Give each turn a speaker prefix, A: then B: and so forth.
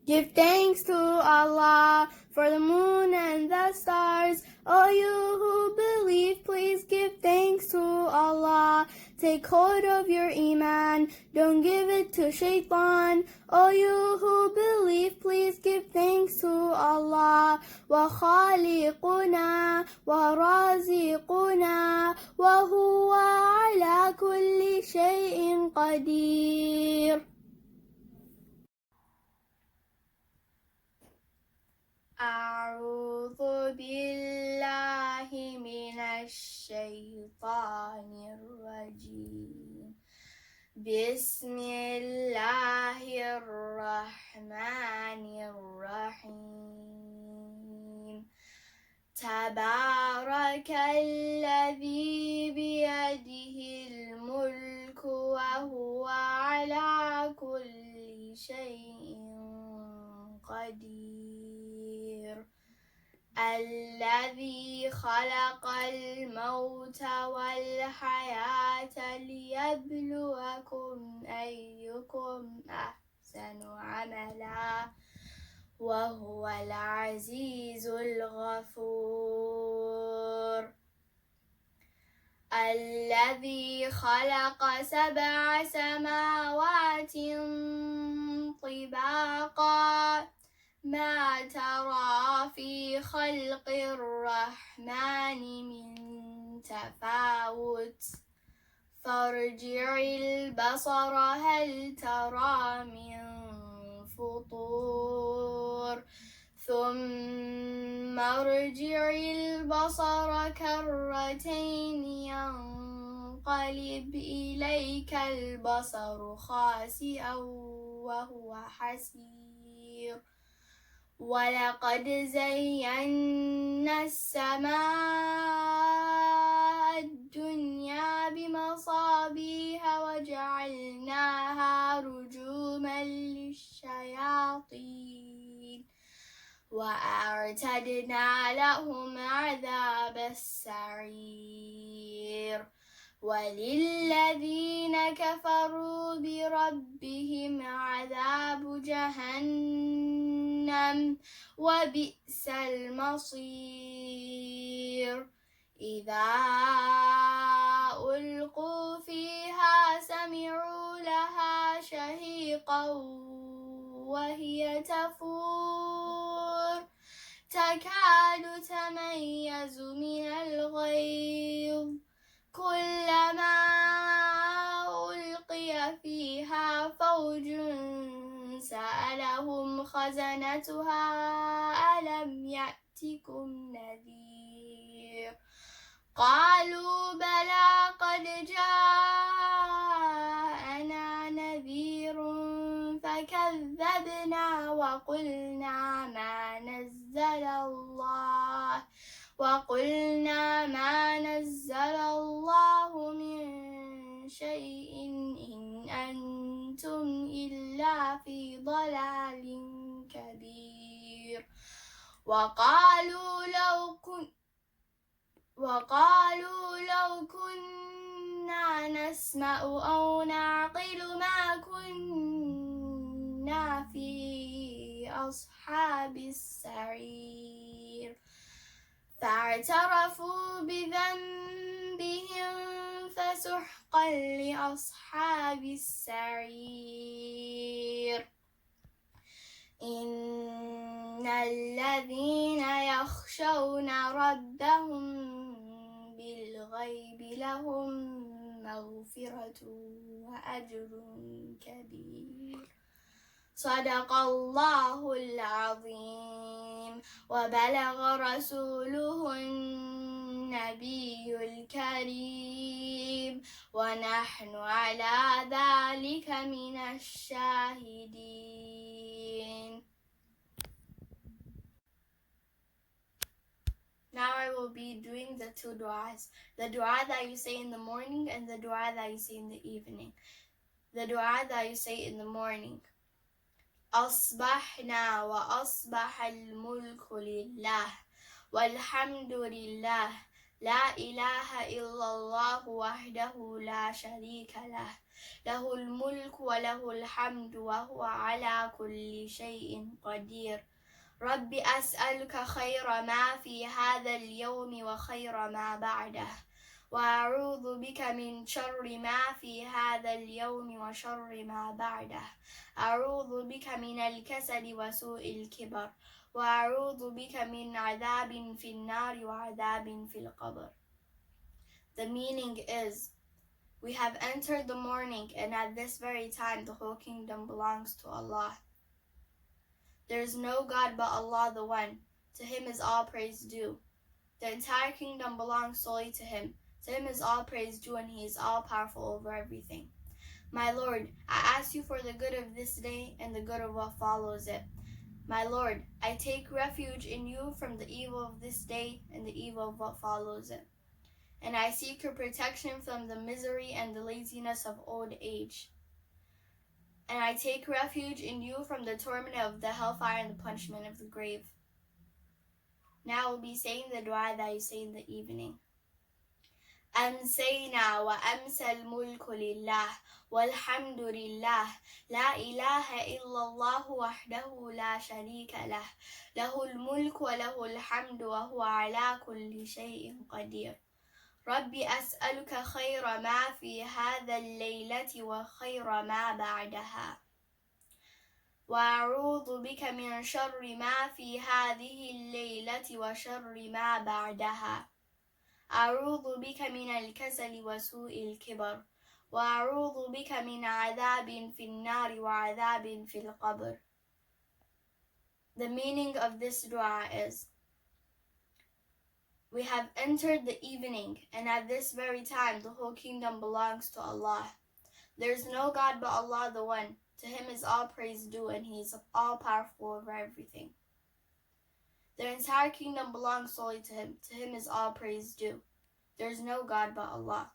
A: Give thanks to Allah for the moon and the stars. All you who believe, please give thanks to Allah. Take hold of your iman, don't give it to shaitan. All you who believe, please give thanks to Allah. Wa khaliquna wa raziquna wa huwa ala kulli shay'in qadir. أعوذ بالله من الشيطان الرجيم. بسم الله الرحمن الرحيم. تبارك الذي بيده الملك وهو على كل شيء قدير. الذي خلق الموت والحياة ليبلوكم أيكم أحسن عملا وهو العزيز الغفور. الذي خلق 7 سماوات طباقا ما ترى في خلق الرحمن من تفاوت فارجع البصر هل ترى من فطور ثم ارجع البصر كرتين ينقلب إليك البصر خاسئا وهو حسير. ولقد زينا السماء الدنيا بمصابيح وجعلناها رجوما للشياطين وأعتدنا لهم عذاب السعير. وللذين كفروا بربهم عذاب جهنم وبئس المصير. إذا ألقوا فيها سمعوا لها شهيقا وهي تفور تكاد تميز من الغيظ كلما ألقي فيها فوج سألهم خزنتها ألم يأتكم نذير قالوا بلى قد جاءنا نذير فكذبنا وقلنا ما نزل الله من شيء إن أنتم إلا في ضلال كبير. وقالوا لو كنا نسمع أو نعقل ما كنا في أصحاب السعير. فاعترفوا بذنبهم فسحقا لأصحاب السعير. إن الذين يخشون ربهم بالغيب لهم مغفرة وأجر كبير. صدق الله العظيم. وبلغ رسوله النبي الكريم ونحن على ذلك من الشاهدين. Now I will be doing the 2 du'as. The du'a that you say in the morning and the du'a that you say in the evening. The du'a that you say in the morning. أصبحنا وأصبح الملك لله والحمد لله لا إله إلا الله وحده لا شريك له له الملك وله الحمد وهو على كل شيء قدير رب أسألك خير ما في هذا اليوم وخير ما بعده وأعوذ بك من شر ما في هذا اليوم وشر ما بعده أعوذ بك من الكسل وسوء الكبر وأعوذ بك من عذاب في النار وعذاب في القبر. The meaning is, we have entered the morning, and at this very time the whole kingdom belongs to Allah. There is no God but Allah the One. To Him is all praise due. The entire kingdom belongs solely to Him. To Him is all praise due, and He is all powerful over everything. My Lord, I ask you for the good of this day and the good of what follows it. My Lord, I take refuge in you from the evil of this day and the evil of what follows it. And I seek your protection from the misery and the laziness of old age. And I take refuge in you from the torment of the hellfire and the punishment of the grave. Now we'll be saying the dua that you say in the evening. أمسينا وأمسى الملك لله والحمد لله لا إله إلا الله وحده لا شريك له له الملك وله الحمد وهو على كل شيء قدير ربي أسألك خير ما في هذا الليلة وخير ما بعدها وأعوذ بك من شر ما في هذه الليلة وشر ما بعدها أعوذ بك من الكسل وسوء الكبر وأعوذ بك من عذاب في النار وعذاب في القبر. The meaning of this dua is, we have entered the evening, and at this very time the whole kingdom belongs to Allah. There is no God but Allah the One. To Him is all praise due, and He is all powerful over everything. The entire kingdom belongs solely to Him. To Him is all praise due. There is no God but Allah.